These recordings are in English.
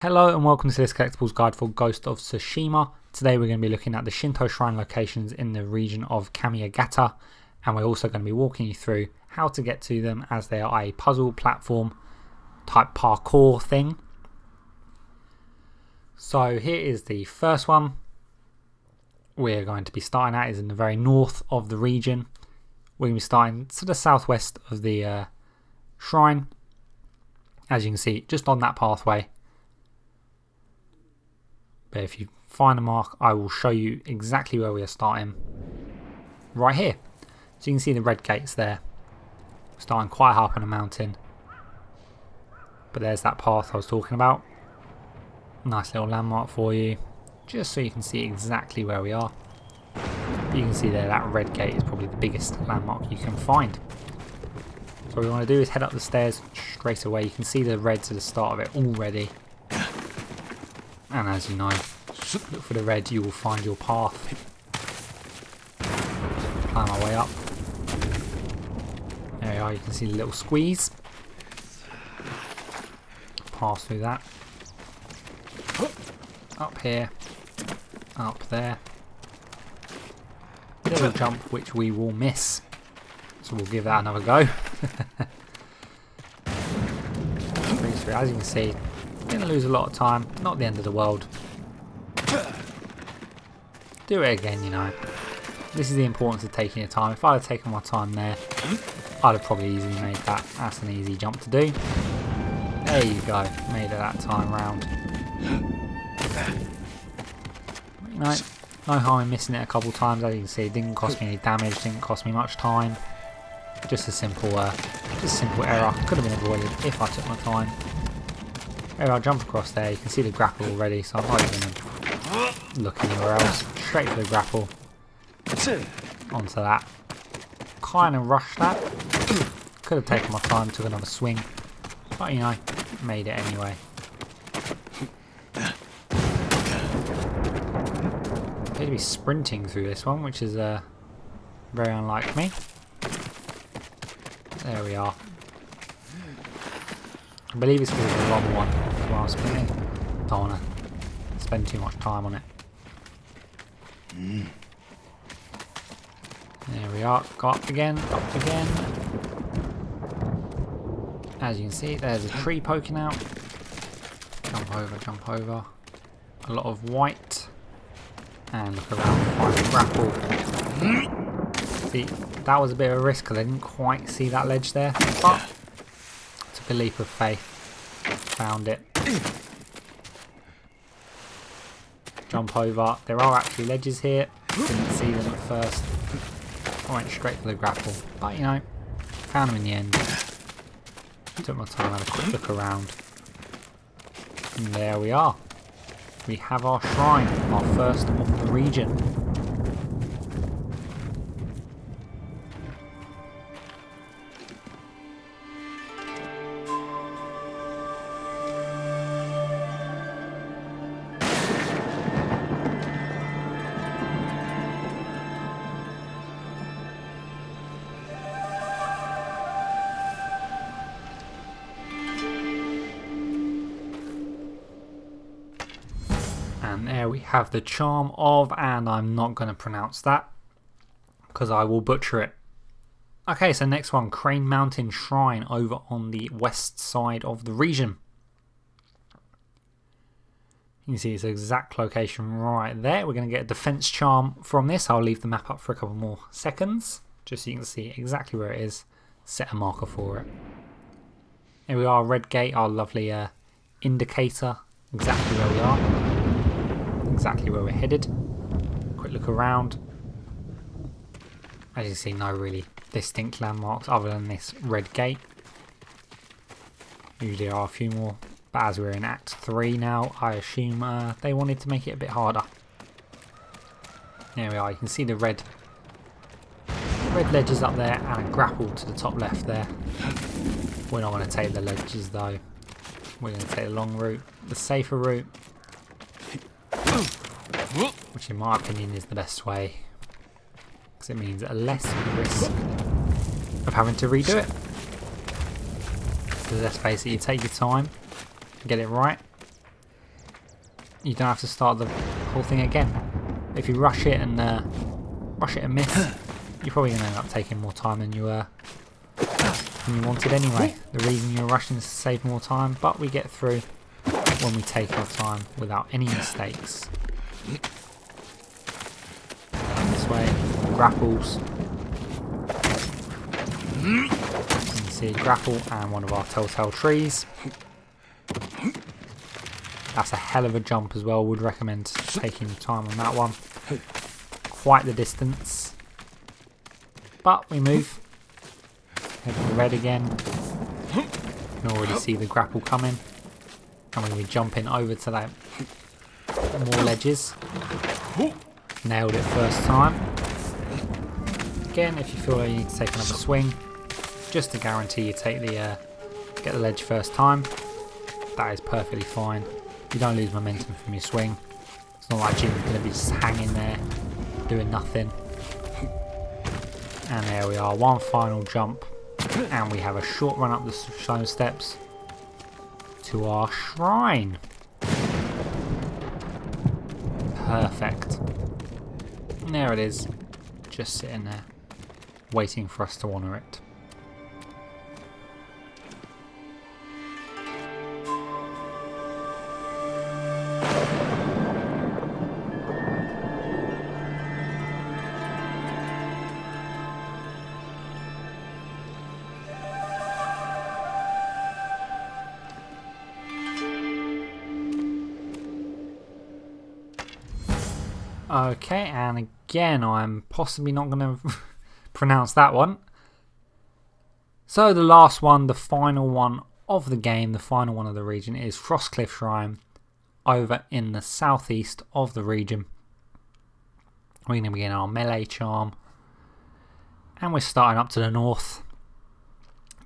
Hello and welcome to this collectibles guide for Ghost of Tsushima. Today we're going to be looking at the Shinto Shrine locations in the region of Kamiagata, and we're also going to be walking you through how to get to them as they are a puzzle platform type parkour thing. So here is the first one. We're going to be starting at is in the very north of the region. We're going to be starting to the southwest of the shrine. As you can see, just on that pathway. But if you find a mark, I will show you exactly where we are starting right here. So you can see the red gates there. We're starting quite high up on a mountain. But there's that path I was talking about. Nice little landmark for you, just so you can see exactly where we are. But you can see there that red gate is probably the biggest landmark you can find. So what we want to do is head up the stairs straight away. You can see the reds at the start of it already. And as you know, look for the red, you will find your path. Climb our way up. There we are, you can see the little squeeze. Pass through that. Up here. Up there. Little jump which we will miss. So we'll give that another go. As you can see, going to lose a lot of time, not the end of the world. Do it again, you know. This is the importance of taking your time. If I had taken my time there, I'd have probably easily made that. That's an easy jump to do. There you go, made it that time round. You know, no harm in missing it a couple times. As you can see, it didn't cost me any damage, didn't cost me much time. Just a simple error. Could have been avoided if I took my time. There, I'll jump across there. You can see the grapple already, so I'm not even going to look anywhere else. Straight for the grapple. Onto that. Kind of rushed that. Could have taken my time, took another swing. But you know, made it anyway. Appear to be sprinting through this one, which is very unlike me. There we are. I believe it's because the long one while I'm spinning. Don't want to spend too much time on it. There we are. Go up again, up again. As you can see, there's a tree poking out. Jump over, jump over. A lot of white. And look around, find the grapple. See, that was a bit of a risk because I didn't quite see that ledge there. But took a leap of faith. Found it. Jump over. There are actually ledges here. Didn't see them at first. I went straight for the grapple. But you know, found them in the end. Took my time, had a quick look around. And there we are. We have our shrine, our first of the region. And there we have the charm of, and I'm not going to pronounce that because I will butcher it. Okay, so next one, Crane Mountain Shrine over on the west side of the region. You can see its exact location right there. We're going to get a defense charm from this. I'll leave the map up for a couple more seconds just so you can see exactly where it is. Set a marker for it. Here we are, red gate, our lovely indicator, exactly where we are. Exactly where we're headed. Quick look around. As you see, no really distinct landmarks other than this red gate. Usually there are a few more, but as we're in Act 3 now, I assume they wanted to make it a bit harder. There we are, you can see the red ledges up there and a grapple to the top left there. We're not going to take the ledges though. We're going to take the long route, the safer route. Which in my opinion is the best way, because it means a less risk of having to redo it. Because let's face it, you take your time, get it right, you don't have to start the whole thing again. If you rush it and miss, you're probably going to end up taking more time than you wanted anyway. The reason you're rushing is to save more time, but we get through when we take our time without any mistakes. This way, grapples. You can see a grapple and one of our telltale trees. That's a hell of a jump as well. Would recommend taking your time on that one. Quite the distance. But we move. Head to the red again. You can already see the grapple coming. And when we jump in over to that more ledges. Nailed it first time. Again, if you feel like you need to take another swing, just to guarantee you take the get the ledge first time, that is perfectly fine. You don't lose momentum from your swing. It's not like Jim's going to be just hanging there doing nothing. And there we are, one final jump, and we have a short run up the stone steps to our shrine. Perfect. And there it is, just sitting there, waiting for us to honour it. Okay, and again, I'm possibly not going to pronounce that one. So the last one, the final one of the game, the final one of the region is Frostcliff Shrine over in the southeast of the region. We're going to begin our melee charm. And we're starting up to the north.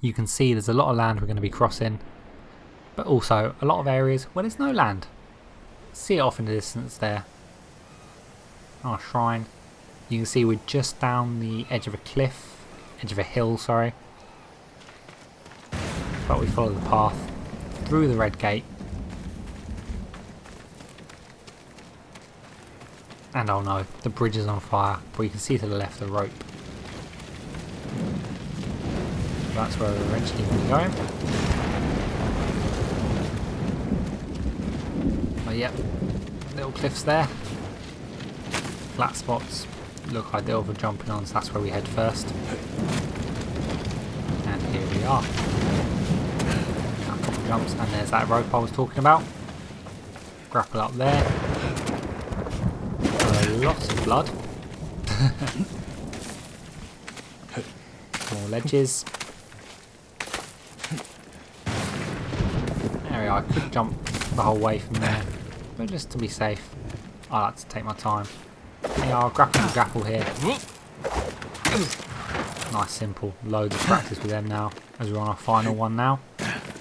You can see there's a lot of land we're going to be crossing, but also a lot of areas where there's no land. See it off in the distance there. Our shrine. You can see we're just down the edge of a cliff, edge of a hill, sorry. But we follow the path through the red gate. And oh no, the bridge is on fire, but you can see to the left the rope. That's where we're eventually going to be going. But yep, little cliffs there. Flat spots look ideal for jumping on, so that's where we head first. And here we are. A couple jumps, and there's that rope I was talking about. Grapple up there. A lot of blood. More ledges. There we are. I could jump the whole way from there, but just to be safe, I like to take my time. Yeah, I'll grapple here. Nice, simple. Loads of practice with them now, as we're on our final one now.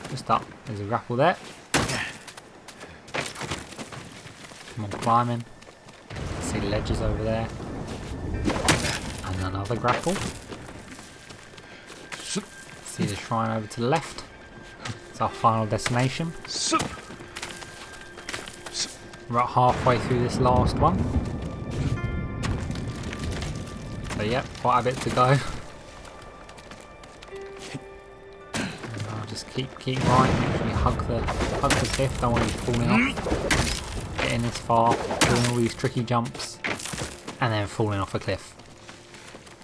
Just up. There's a grapple there. Come on, climbing. See ledges over there. And another grapple. See the shrine over to the left. It's our final destination. We're about halfway through this last one. So yep, quite a bit to go. I'll just keep right. Make sure you hug the cliff. Don't want you falling off. Getting this far, doing all these tricky jumps, and then falling off a cliff.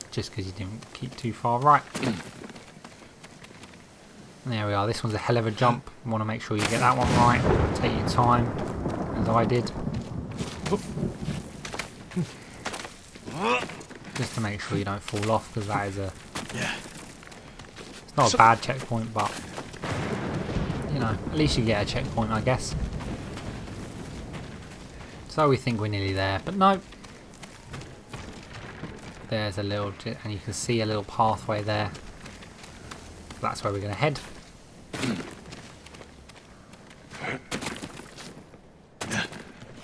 Just because you didn't keep too far right. And there we are. This one's a hell of a jump. You want to make sure you get that one right. Take your time, as I did. Just to make sure you don't fall off, because that is it's not a bad checkpoint, but you know, at least you get a checkpoint, I guess. So we think we're nearly there, but no. There's a little, and you can see a little pathway there. That's where we're going to head.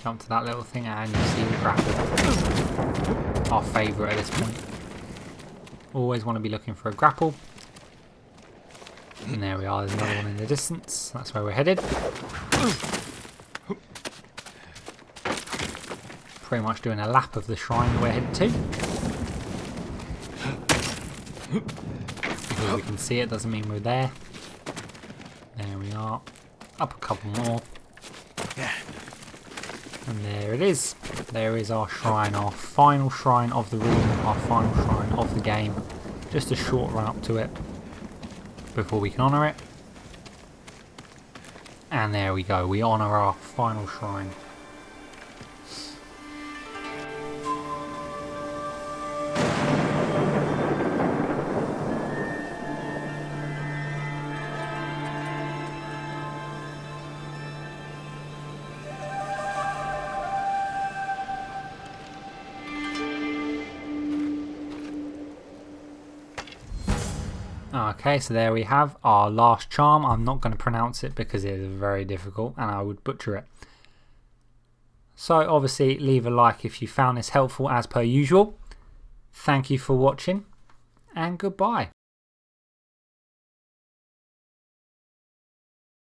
Jump to that little thing and you see the grapple. Our favourite at this point. Always want to be looking for a grapple. And there we are, there's another one in the distance. That's where we're headed. pretty much doing a lap of the shrine we're headed to. Because we can see it doesn't mean we're there. There we are. Up a couple more. And there it is. There is our shrine, our final shrine of the room, our final shrine of the game. Just a short run up to it before we can honour it. And there we go, we honour our final shrine. Okay, so there we have our last charm. I'm not going to pronounce it because it is very difficult and I would butcher it. So obviously leave a like if you found this helpful as per usual. Thank you for watching and goodbye.